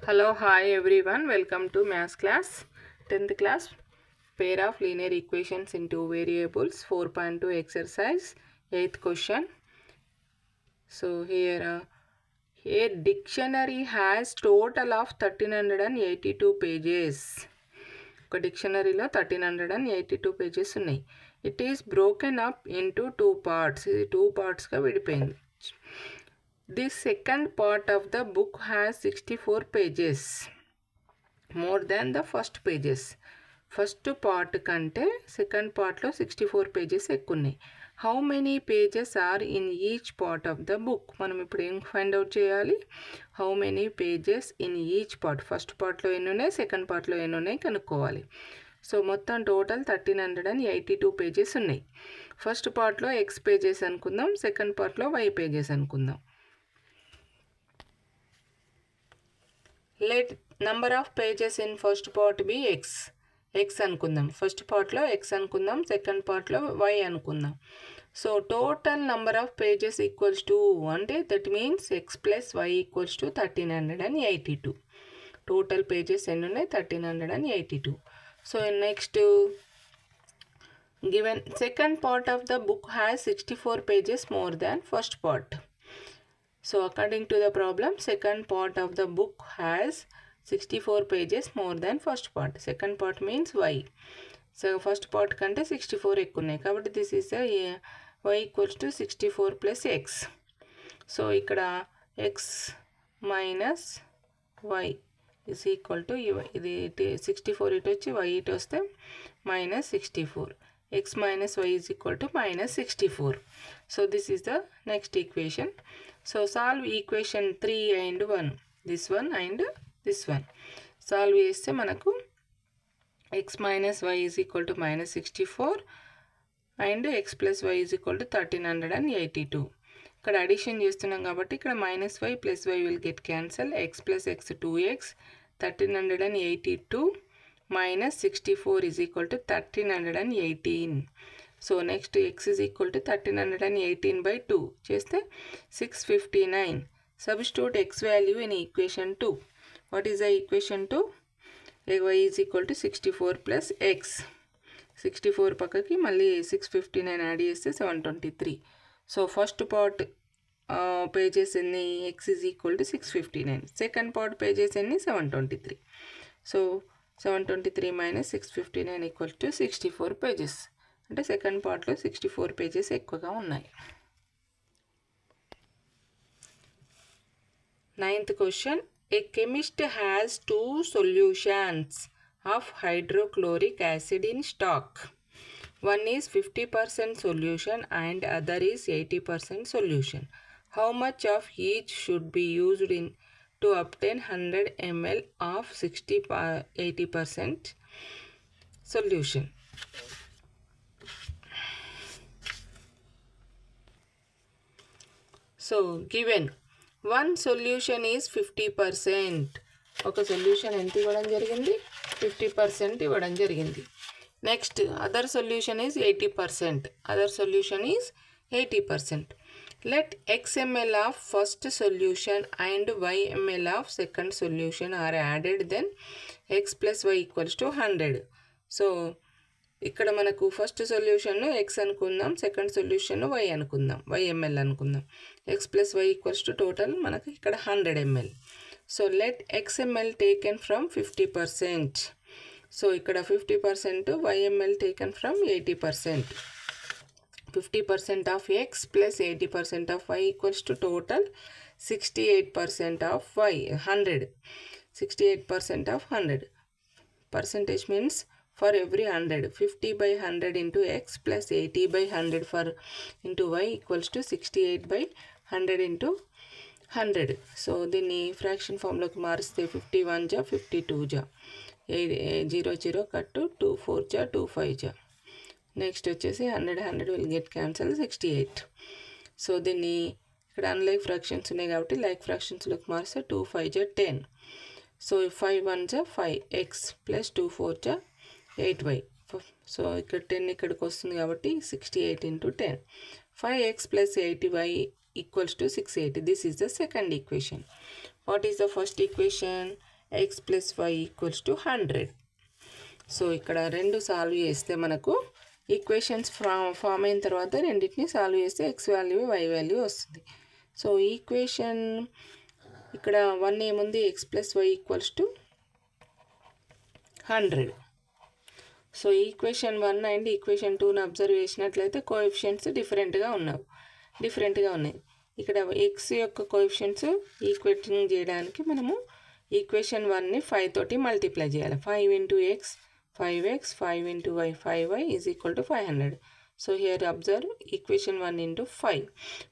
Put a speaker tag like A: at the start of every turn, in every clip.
A: Hello, hi everyone. Welcome to Maths class, 10th class, pair of linear equations in two variables, 4.2 exercise, 8th question. So here, a dictionary has total of 1382 pages. ఒక డిక్షనరీలో 1382 pages ఉన్నాయి. It is broken up into two parts. ఇది two పార్ట్స్గా విడిపోయింది. The second part of the book has 64 pages, more than the first pages. First part కంటే second పార్ట్లో 64 pages ఎక్కువ ఉన్నాయి. How many pages are in each part of the book? మనం ఇప్పుడు ఏం ఫైండ్ అవుట్ చేయాలి? How many pages in each part, first పార్ట్లో ఎన్ని ఉన్నాయి, సెకండ్ పార్ట్లో ఎన్ని ఉన్నాయి కనుక్కోవాలి. సో మొత్తం టోటల్ 1382 pages ఉన్నాయి. ఫస్ట్ పార్ట్లో ఎక్స్ పేజెస్ అనుకుందాం, సెకండ్ పార్ట్లో వై పేజెస్ అనుకుందాం. Let number of pages in first part be X అనుకుందాం. ఫస్ట్ పార్ట్లో ఎక్స్ అనుకుందాం, సెకండ్ పార్ట్లో వై అనుకుందాం. So total number of pages equals to అంటే that means X plus why equals to 1382. Total pages ఎన్ని ఉన్నాయి? 1382. So next given second part of the book has 64 pages more than first part. So according to the problem, second part of the book has 64 pages more than first part. Second part means y. So first part కంటే 64 ఎక్కువ ఉన్నాయి కాబట్టి this is y equals to 64 plus X. So ఇక్కడ X minus Y is equal to ఇది 64 ఇటు వచ్చి y ఇటు వస్తే minus 64. x minus y is equal to minus 64. So this is the next equation. So solve equation 3 and 1. This one and this one. Solve చేస్తే మనకు x minus y is equal to minus 64 and x plus y is equal to 1382. ఇక్కడ addition చేస్తున్నాం కాబట్టి ఇక్కడ minus y plus y will get cancel. x plus x 2x 1382 minus 64 is equal to 1318. So next x is equal to 1318 by 2 చేస్తే 659. Substitute x value in equation 2. What is the equation 2? y is equal to 64 plus x. 64 పక్కకి మళ్ళీ 659 add చేస్తే 723. So first part pages ఎన్ని? x is equal to 659. Second part pages ఎన్ని? 723. So 723 minus 659 equals to 64 pages. అంటే second పార్ట్లో 64 pages ఎక్కువగా ఉన్నాయి. 9th question. A chemist has 2 solutions of hydrochloric acid in stock. One is 50% solution and other is 80% solution. How much of each should be used in to obtain 100 ml of 80% solution? So given one solution is 50%. ఒక solution ఎంత ఇవ్వడం జరిగింది? 50% ఇవ్వడం జరిగింది. Next other solution is 80%. Other solution is 80%. Let x ml of first solution and y ml of second solution are added, then x plus y equals to 100. So ఇక్కడ మనకు first solution x అనుకుందాం, second solution y అనుకుందాం, y ml అనుకుందాం. x plus y equals to total మనకు ఇక్కడ 100 ml. So let x ml taken from 50%. So ఇక్కడ 50%, y ml taken from 80%. 50% of x plus 80% of y equals to total 68% of y. 100. 68% of 100. Percentage means for every 100. 50 by 100 into x plus 80 by 100 for into y equals to 68 by 100 into 100. So దీన్ని fraction ఫామ్లోకి మారిస్తే 51 జా 52 జా 0 0 కట్టు 2 4 జా 2 5 జా. Next వచ్చేసి 100 will get cancel 68. So దీన్ని ఇక్కడ అన్లైక్ ఫ్రాక్షన్స్ ఉన్నాయి కాబట్టి లైక్ ఫ్రాక్షన్స్లోకి మారిస్తే 2 5 జా 10. సో 5 1 జా 5x ప్లస్ 2 4 జా 8y. సో ఇక్కడ 10 ఇక్కడికి వస్తుంది కాబట్టి 68 into 10. 5x plus 80y equals to 680. This is the second equation. What is the first equation? X plus why equals to 100. So ఇక్కడ రెండు సాల్వ్ చేస్తే మనకు ఈక్వేషన్స్ ఫామ్ అయిన తర్వాత రెండింటిని సాల్వ్ చేస్తే ఎక్స్ వాల్యూ వై వాల్యూ వస్తుంది. సో ఈక్వేషన్ ఇక్కడ 1 ఏముంది, x plus why equals to 100. So equation 1 and equation 2ని అబ్జర్వ్ చేసినట్లయితే కోఎఫిషియంట్స్ డిఫరెంట్గా ఉన్నాయి. ఇక్కడ ఎక్స్ యొక్క కోఎఫిషియంట్స్ ఈక్వేటింగ్ చేయడానికి మనము ఈక్వేషన్ 1ని 5 తోటి మల్టిప్లై చేయాలి. 5 into X 5x, 5 into y 5y is equal to 500. So here observe equation 1 into 5.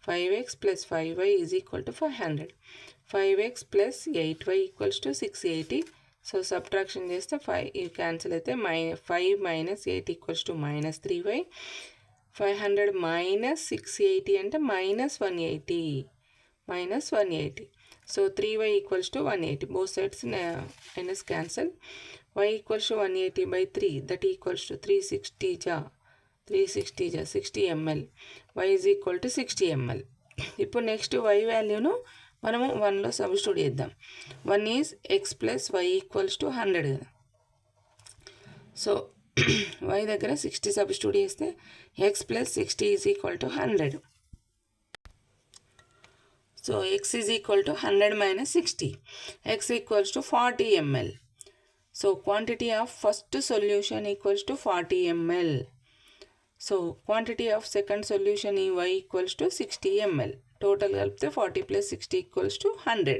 A: 5x plus 5y is equal to 500. 5x plus 8y equals to 680. So subtraction చేస్తే 5 you cancel అయితే 5 minus 8 equals to minus 3y. 500 minus 680 అంటే minus 180. So 3y equals to 180. Both sides minus cancel. Y equals to 180 by 3, that equals to 360 60 ml. Y is equal to 60 ml. ఇప్పుడు next y వాల్యూను మనము 1లో substitute చేద్దాం. 1 is x plus why equals to 100 కదా. So y దగ్గర 60 substitute చేస్తే x plus 60 is equal to 100. So x is equal to 100 minus 60. x equals to 40 ml. So quantity of first solution equals to 40 ml. So quantity of second solution y equals to 60 ml. Total కలిపితే 40 plus 60 equals to 100.